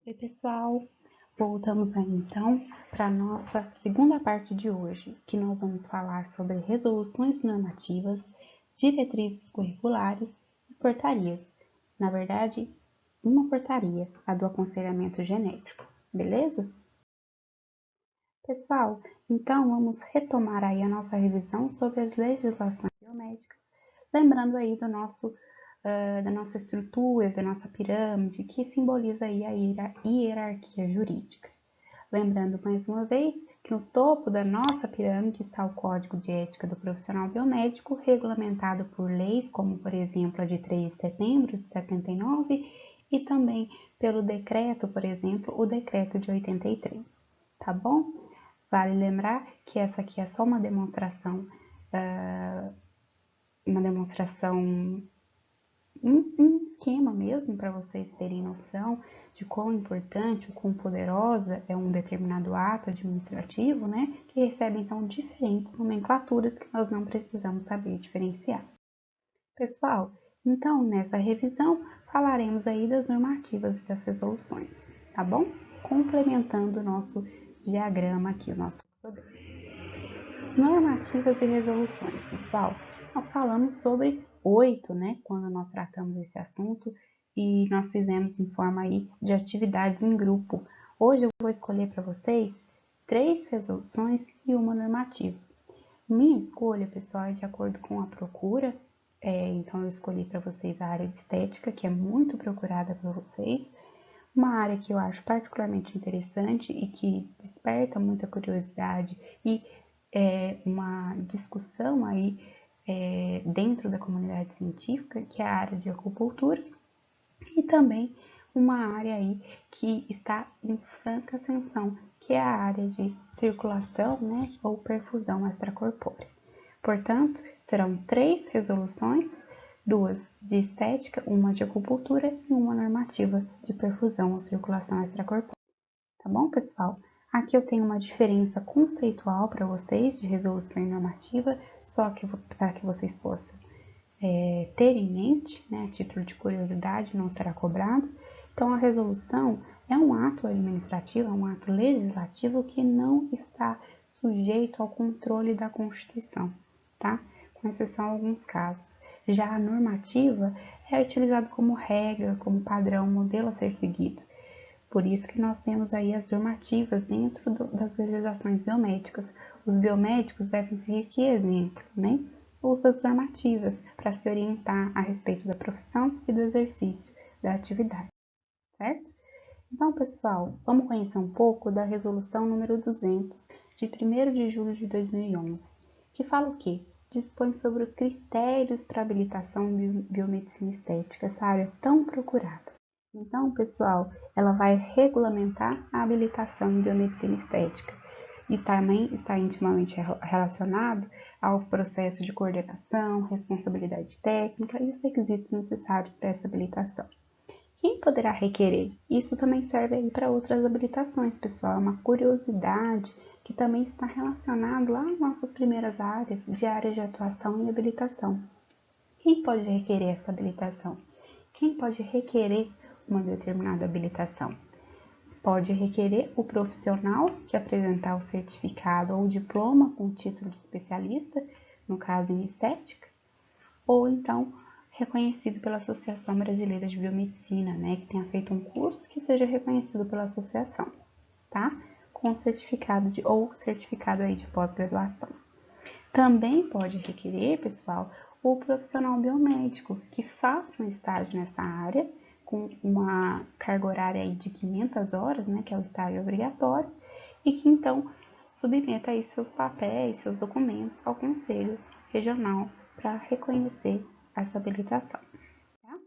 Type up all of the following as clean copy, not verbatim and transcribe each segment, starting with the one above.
Oi, pessoal! Voltamos aí então para a nossa segunda parte de hoje, que nós vamos falar sobre resoluções normativas, diretrizes curriculares e portarias. Na verdade, uma portaria, a do aconselhamento genético, beleza? Pessoal, então vamos retomar aí a nossa revisão sobre as legislações biomédicas, lembrando aí da nossa estrutura, da nossa pirâmide, que simboliza aí a hierarquia jurídica. Lembrando mais uma vez que no topo da nossa pirâmide está o Código de Ética do Profissional Biomédico, regulamentado por leis como, por exemplo, a de 3 de setembro de 79 e também pelo decreto, por exemplo, o decreto de 83, tá bom? Vale lembrar que essa aqui é só uma demonstração, um esquema mesmo para vocês terem noção de quão importante ou quão poderosa é um determinado ato administrativo, né? Que recebe então diferentes nomenclaturas que nós não precisamos saber diferenciar. Pessoal, então nessa revisão falaremos aí das normativas e das resoluções, tá bom? Complementando o nosso diagrama aqui, o nosso as normativas e resoluções, pessoal. Nós falamos sobre 8, né, quando nós tratamos desse assunto e nós fizemos em forma aí de atividades em grupo. Hoje eu vou escolher para vocês 3 resoluções e uma normativa. Minha escolha, pessoal, é de acordo com a procura, então eu escolhi para vocês a área de estética, que é muito procurada por vocês, uma área que eu acho particularmente interessante e que desperta muita curiosidade e uma discussão aí dentro da comunidade científica, que é a área de acupuntura, e também uma área aí que está em franca ascensão, que é a área de circulação, né, ou perfusão extracorpórea. Portanto, serão 3 resoluções, 2 de estética, uma de acupuntura e uma normativa de perfusão ou circulação extracorpórea. Tá bom, pessoal? Aqui eu tenho uma diferença conceitual para vocês de resolução e normativa, só que para que vocês possam ter em mente, né, a título de curiosidade, não será cobrado. Então, a resolução é um ato administrativo, é um ato legislativo que não está sujeito ao controle da Constituição, tá? Com exceção a alguns casos. Já a normativa é utilizada como regra, como padrão, modelo a ser seguido. Por isso que nós temos aí as normativas dentro das legislações biomédicas. Os biomédicos devem seguir que exemplo, né? O uso das normativas para se orientar a respeito da profissão e do exercício da atividade, certo? Então, pessoal, vamos conhecer um pouco da resolução número 200, de 1º de julho de 2011, que fala o quê? Dispõe sobre critérios para habilitação em biomedicina estética, essa área tão procurada. Então, pessoal, ela vai regulamentar a habilitação em biomedicina estética e também está intimamente relacionado ao processo de coordenação, responsabilidade técnica e os requisitos necessários para essa habilitação. Quem poderá requerer? Isso também serve aí para outras habilitações, pessoal. É uma curiosidade que também está relacionado lá nas nossas primeiras áreas de atuação e habilitação. Quem pode requerer essa habilitação? Quem pode requerer uma determinada habilitação? Pode requerer o profissional que apresentar o certificado ou o diploma com o título de especialista, no caso em estética, ou então reconhecido pela Associação Brasileira de Biomedicina, né, que tenha feito um curso que seja reconhecido pela associação, tá? Com certificado ou certificado aí de pós-graduação. Também pode requerer, pessoal, o profissional biomédico que faça um estágio nessa área, com uma carga horária aí de 500 horas, né, que é o estágio obrigatório, e que então submeta aí seus papéis, seus documentos ao Conselho Regional para reconhecer essa habilitação. Tá?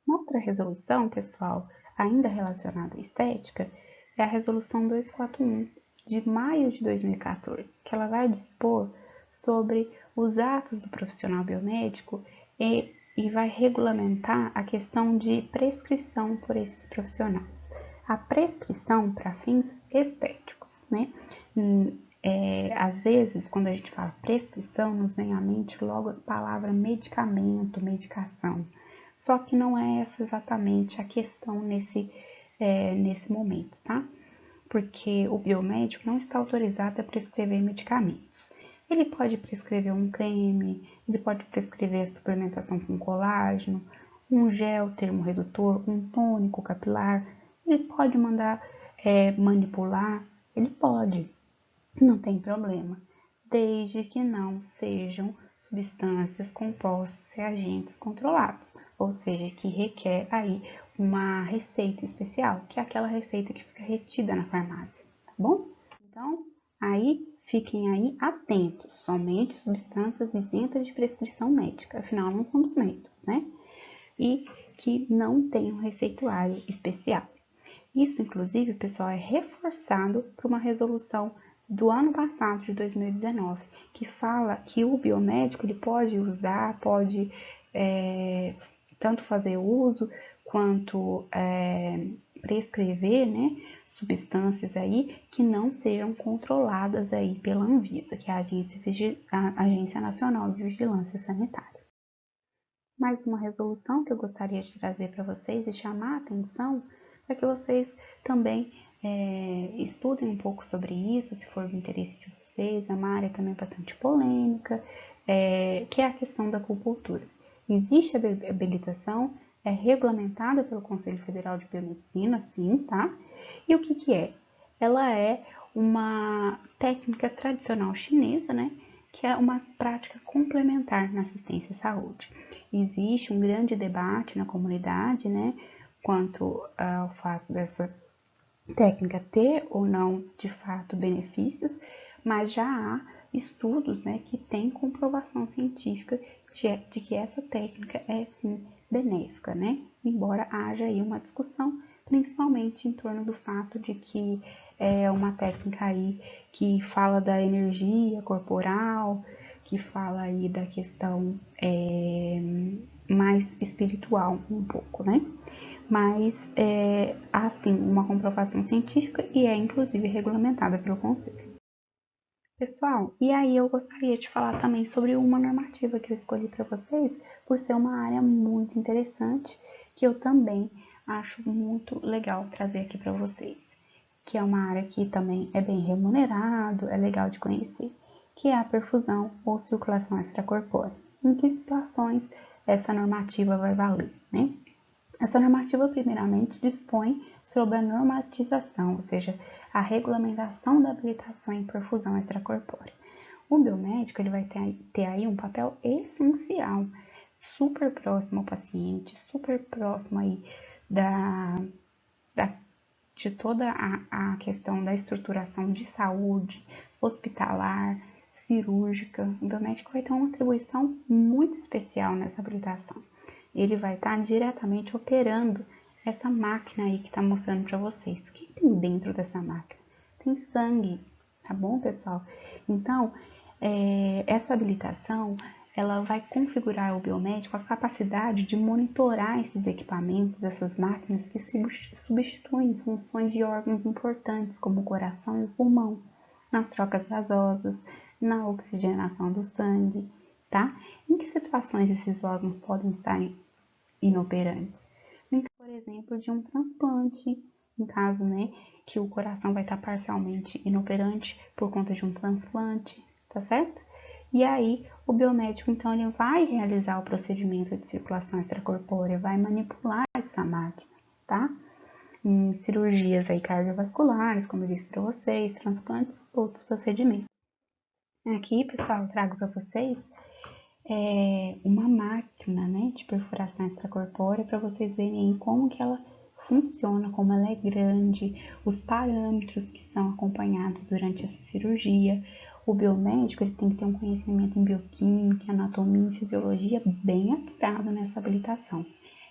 Uma outra resolução, pessoal, ainda relacionada à estética, é a Resolução 241, de maio de 2014, que ela vai dispor sobre os atos do profissional biomédico e vai regulamentar a questão de prescrição por esses profissionais. A prescrição para fins estéticos, né? Às vezes, quando a gente fala prescrição, nos vem à mente logo a palavra medicamento, medicação. Só que não é essa exatamente a questão nesse momento, tá? Porque o biomédico não está autorizado a prescrever medicamentos. Ele pode prescrever um creme, ele pode prescrever suplementação com colágeno, um gel termorredutor, um tônico capilar, ele pode mandar manipular, ele pode, não tem problema, desde que não sejam substâncias, compostos, reagentes controlados, ou seja, que requer aí uma receita especial, que é aquela receita que fica retida na farmácia, tá bom? Então, aí fiquem aí atentos, somente substâncias isentas de prescrição médica, afinal não somos médicos, né? E que não tenham receituário especial. Isso, inclusive, pessoal, é reforçado por uma resolução do ano passado, de 2019, que fala que o biomédico ele pode usar, pode tanto fazer uso quanto prescrever, né, substâncias aí que não sejam controladas aí pela Anvisa, que é a Agência Nacional de Vigilância Sanitária. Mais uma resolução que eu gostaria de trazer para vocês e chamar a atenção para que vocês também estudem um pouco sobre isso, se for do interesse de vocês. É uma área também bastante polêmica, que é a questão da acupuntura. Existe a habilitação, é regulamentada pelo Conselho Federal de Biomedicina, sim, tá? E o que que é? Ela é uma técnica tradicional chinesa, né? Que é uma prática complementar na assistência à saúde. Existe um grande debate na comunidade, né, quanto ao fato dessa técnica ter ou não, de fato, benefícios, mas já há estudos, né, que têm comprovação científica de que essa técnica é, sim, benéfica, né, embora haja aí uma discussão, principalmente em torno do fato de que é uma técnica aí que fala da energia corporal, que fala aí da questão mais espiritual um pouco, né? Mas há sim uma comprovação científica e é inclusive regulamentada pelo Conselho. Pessoal, e aí eu gostaria de falar também sobre uma normativa que eu escolhi para vocês, por ser uma área muito interessante, que eu também acho muito legal trazer aqui para vocês, que é uma área que também é bem remunerado, é legal de conhecer, que é a perfusão ou circulação extracorpórea. Em que situações essa normativa vai valer, né? Essa normativa, primeiramente, dispõe sobre a normatização, ou seja, a regulamentação da habilitação em perfusão extracorpórea. O biomédico ele vai ter aí um papel essencial, super próximo ao paciente, super próximo aí de toda a questão da estruturação de saúde, hospitalar, cirúrgica. O biomédico vai ter uma atribuição muito especial nessa habilitação. Ele vai estar diretamente operando essa máquina aí que está mostrando para vocês. O que tem dentro dessa máquina? Tem sangue, tá bom, pessoal? Então, essa habilitação, ela vai configurar ao biomédico a capacidade de monitorar esses equipamentos, essas máquinas que substituem funções de órgãos importantes, como o coração e o pulmão, nas trocas gasosas, na oxigenação do sangue, tá? Em que situações esses órgãos podem estar inoperantes? Por exemplo, de um transplante, em caso, né, que o coração vai estar parcialmente inoperante por conta de um transplante, tá certo? E aí, o biomédico, então, ele vai realizar o procedimento de circulação extracorpórea, vai manipular essa máquina, tá? Em cirurgias aí cardiovasculares, como eu disse para vocês, transplantes, outros procedimentos. Aqui, pessoal, eu trago para vocês uma máquina, né, de perfuração extracorpórea para vocês verem como que ela funciona, como ela é grande, os parâmetros que são acompanhados durante essa cirurgia. O biomédico ele tem que ter um conhecimento em bioquímica, anatomia e fisiologia bem apurado nessa habilitação.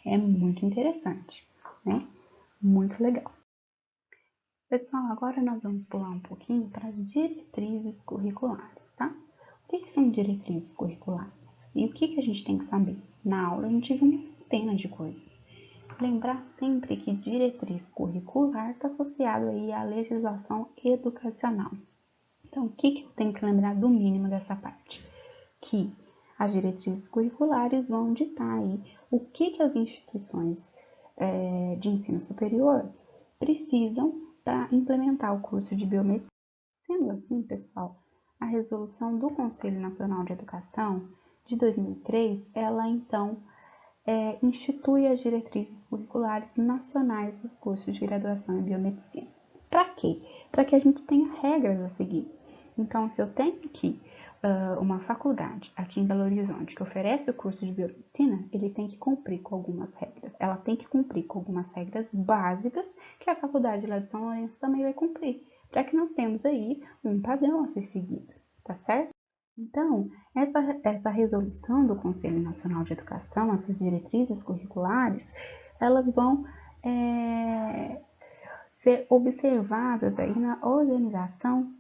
É muito interessante, né? Muito legal. Pessoal, agora nós vamos pular um pouquinho para as diretrizes curriculares, tá? O que são diretrizes curriculares? E o que a gente tem que saber? Na aula a gente viu uma centena de coisas. Lembrar sempre que diretriz curricular está associado aí à legislação educacional. Então, o que eu tenho que lembrar do mínimo dessa parte? Que as diretrizes curriculares vão ditar aí o que as instituições de ensino superior precisam para implementar o curso de biomedicina. Sendo assim, pessoal, a resolução do Conselho Nacional de Educação de 2003, ela então institui as diretrizes curriculares nacionais dos cursos de graduação em biomedicina. Para quê? Para que a gente tenha regras a seguir. Então, se eu tenho aqui uma faculdade aqui em Belo Horizonte que oferece o curso de biomedicina, ele tem que cumprir com algumas regras. Ela tem que cumprir com algumas regras básicas que a faculdade lá de São Lourenço também vai cumprir, para que nós tenhamos aí um padrão a ser seguido, tá certo? Então, essa resolução do Conselho Nacional de Educação, essas diretrizes curriculares, elas vão ser observadas aí na organização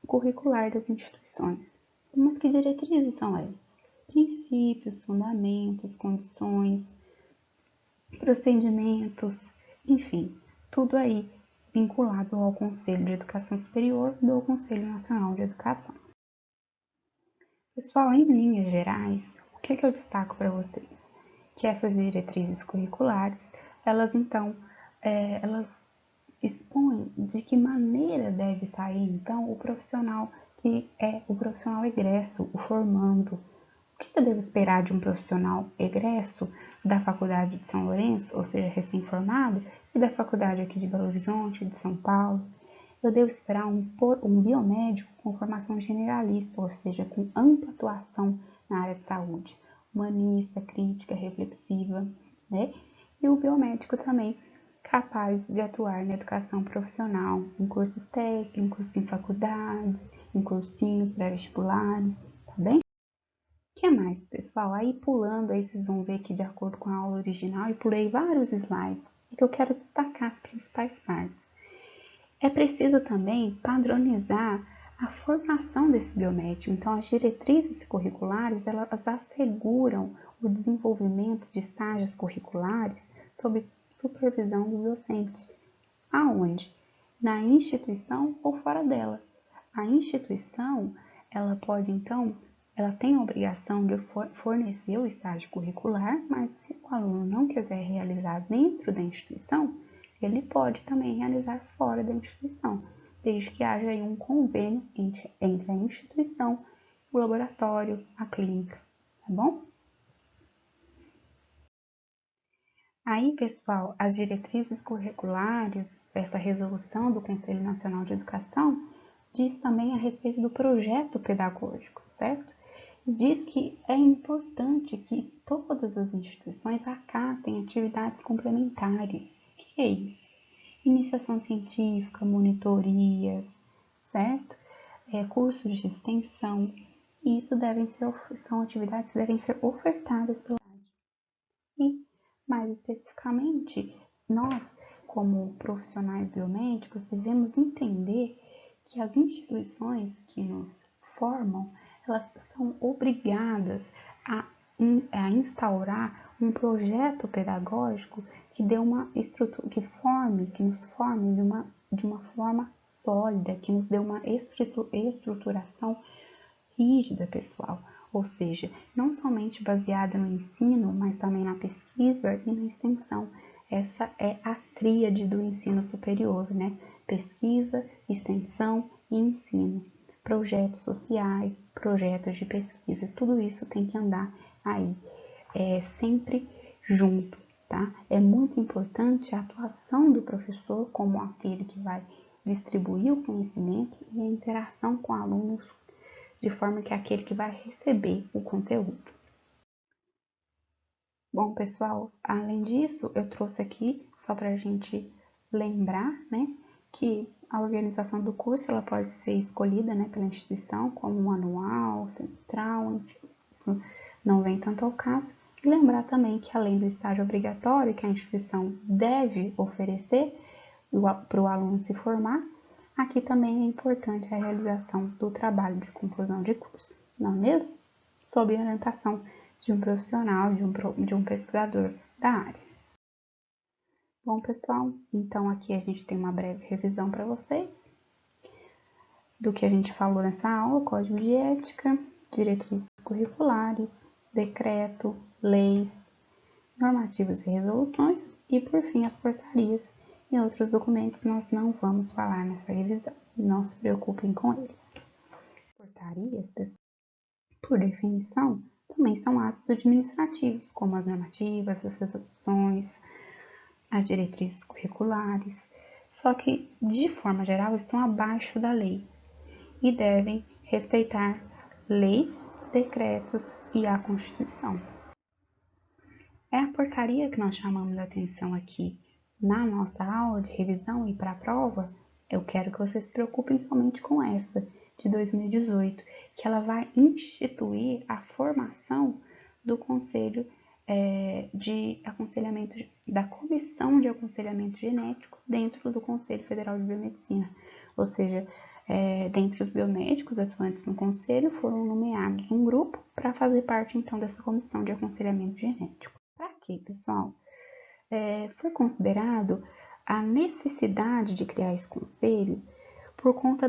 curricular das instituições. Mas que diretrizes são essas? Princípios, fundamentos, condições, procedimentos, enfim, tudo aí vinculado ao Conselho de Educação Superior do Conselho Nacional de Educação. Pessoal, em linhas gerais, o que eu destaco para vocês? Que essas diretrizes curriculares, elas então, elas expõem de que maneira deve sair então o profissional que é o profissional egresso, o formando. O que eu devo esperar de um profissional egresso da Faculdade de São Lourenço, ou seja, recém-formado, e da Faculdade aqui de Belo Horizonte, de São Paulo? Eu devo esperar um biomédico com formação generalista, ou seja, com ampla atuação na área de saúde, humanista, crítica, reflexiva, né? E o biomédico também capaz de atuar na educação profissional, em cursos técnicos, em faculdades, em cursinhos pré-vestibulares, tá bem? O que mais, pessoal? Aí pulando, aí vocês vão ver que de acordo com a aula original, eu pulei vários slides, e que eu quero destacar as principais partes. É preciso também padronizar a formação desse biomédico. Então, as diretrizes curriculares, elas asseguram o desenvolvimento de estágios curriculares sob supervisão do docente. Aonde? Na instituição ou fora dela. A instituição, ela pode, então, ela tem a obrigação de fornecer o estágio curricular, mas se o aluno não quiser realizar dentro da instituição, ele pode também realizar fora da instituição, desde que haja aí um convênio entre a instituição, o laboratório, a clínica, tá bom? Aí, pessoal, as diretrizes curriculares, essa resolução do Conselho Nacional de Educação, diz também a respeito do projeto pedagógico, certo? E diz que é importante que todas as instituições acatem atividades complementares. O que é isso? Iniciação científica, monitorias, certo? Cursos de extensão. E isso são atividades que devem ser ofertadas pela cidade. E, mais especificamente, nós, como profissionais biomédicos, devemos entender que as instituições que nos formam, elas são obrigadas a instaurar um projeto pedagógico que dê uma estrutura, que nos forme de uma forma sólida, que nos dê uma estruturação rígida, pessoal. Ou seja, não somente baseada no ensino, mas também na pesquisa e na extensão. Essa é a tríade do ensino superior, né? Pesquisa, extensão e ensino. Projetos sociais, projetos de pesquisa, tudo isso tem que andar aí, sempre junto, tá? É muito importante a atuação do professor como aquele que vai distribuir o conhecimento e a interação com alunos de forma que é aquele que vai receber o conteúdo. Bom, pessoal, além disso, eu trouxe aqui, só para a gente lembrar, né, que a organização do curso ela pode ser escolhida, né, pela instituição como um anual, semestral, enfim, isso não vem tanto ao caso. E lembrar também que além do estágio obrigatório que a instituição deve oferecer para o aluno se formar, aqui também é importante a realização do trabalho de conclusão de curso, não é mesmo? Sob a orientação de um profissional, de um pesquisador da área. Bom, pessoal, então aqui a gente tem uma breve revisão para vocês do que a gente falou nessa aula: código de ética, diretrizes curriculares, decreto, leis, normativas e resoluções e, por fim, as portarias, e outros documentos nós não vamos falar nessa revisão. Não se preocupem com eles. Portarias, por definição, também são atos administrativos, como as normativas, as resoluções, as diretrizes curriculares, só que, de forma geral, estão abaixo da lei e devem respeitar leis, decretos e a Constituição. É a portaria que nós chamamos a atenção aqui na nossa aula de revisão e para a prova. Eu quero que vocês se preocupem somente com essa, de 2018, que ela vai instituir a formação do Conselho de Aconselhamento, da Comissão de Aconselhamento Genético dentro do Conselho Federal de Biomedicina. Ou seja, dentre os biomédicos atuantes no Conselho, foram nomeados um grupo para fazer parte, então, dessa Comissão de Aconselhamento Genético. Para quê, pessoal? Foi considerado a necessidade de criar esse conselho por conta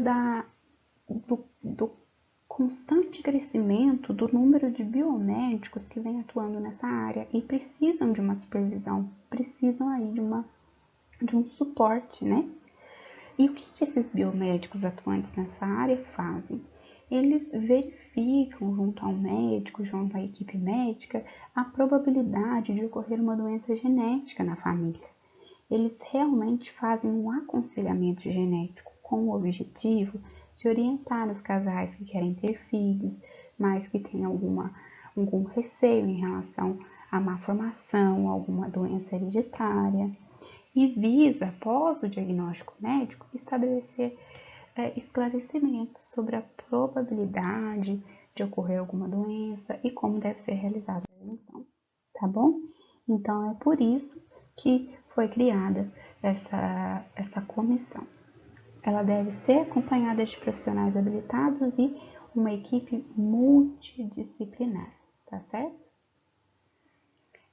do constante crescimento do número de biomédicos que vem atuando nessa área e precisam de uma supervisão, precisam aí de um suporte, né? E o que esses biomédicos atuantes nessa área fazem? Eles verificam junto ao médico, junto à equipe médica, a probabilidade de ocorrer uma doença genética na família. Eles realmente fazem um aconselhamento genético com o objetivo de orientar os casais que querem ter filhos, mas que têm algum receio em relação à malformação, alguma doença hereditária, e visa, após o diagnóstico médico, estabelecer esclarecimentos sobre a probabilidade de ocorrer alguma doença e como deve ser realizada a prevenção, tá bom? Então, é por isso que foi criada essa comissão. Ela deve ser acompanhada de profissionais habilitados e uma equipe multidisciplinar, tá certo?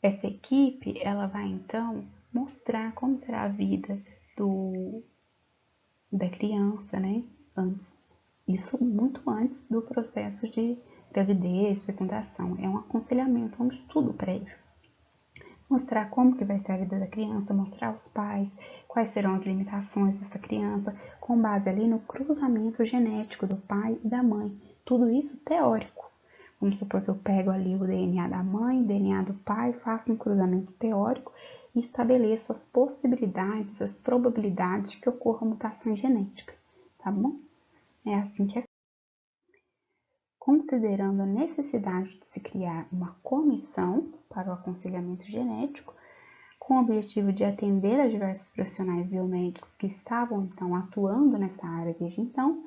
Essa equipe, ela vai então mostrar como será a vida da criança, né? Isso muito antes do processo de gravidez, fecundação. É um aconselhamento, um estudo prévio. Mostrar como que vai ser a vida da criança, mostrar aos pais quais serão as limitações dessa criança, com base ali no cruzamento genético do pai e da mãe. Tudo isso teórico. Vamos supor que eu pego ali o DNA da mãe, o DNA do pai, faço um cruzamento teórico e estabeleço as possibilidades, as probabilidades de que ocorram mutações genéticas, tá bom? É assim que é. Considerando a necessidade de se criar uma comissão para o aconselhamento genético, com o objetivo de atender a diversos profissionais biomédicos que estavam então atuando nessa área desde então,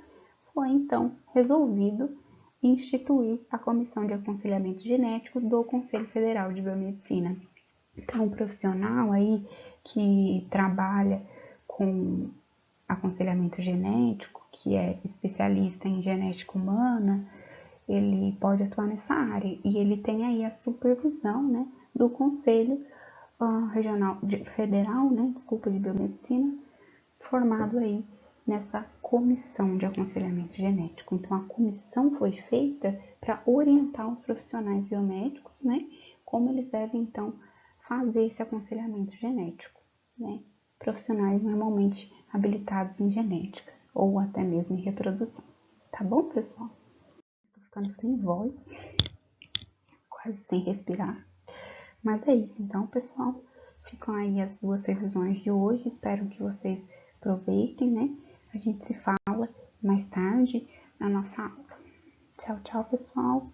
foi então resolvido instituir a Comissão de Aconselhamento Genético do Conselho Federal de Biomedicina. Então, um profissional aí que trabalha com aconselhamento genético, que é especialista em genética humana, ele pode atuar nessa área e ele tem aí a supervisão, né, do Conselho Federal, né, de Biomedicina, formado aí nessa comissão de aconselhamento genético. Então, a comissão foi feita para orientar os profissionais biomédicos, né, como eles devem, então, fazer esse aconselhamento genético, né, profissionais normalmente habilitados em genética ou até mesmo em reprodução. Tá bom, pessoal? Tô ficando sem voz, quase sem respirar. Mas é isso, então, pessoal. Ficam aí as duas revisões de hoje. Espero que vocês aproveitem, né? A gente se fala mais tarde na nossa aula. Tchau, tchau, pessoal.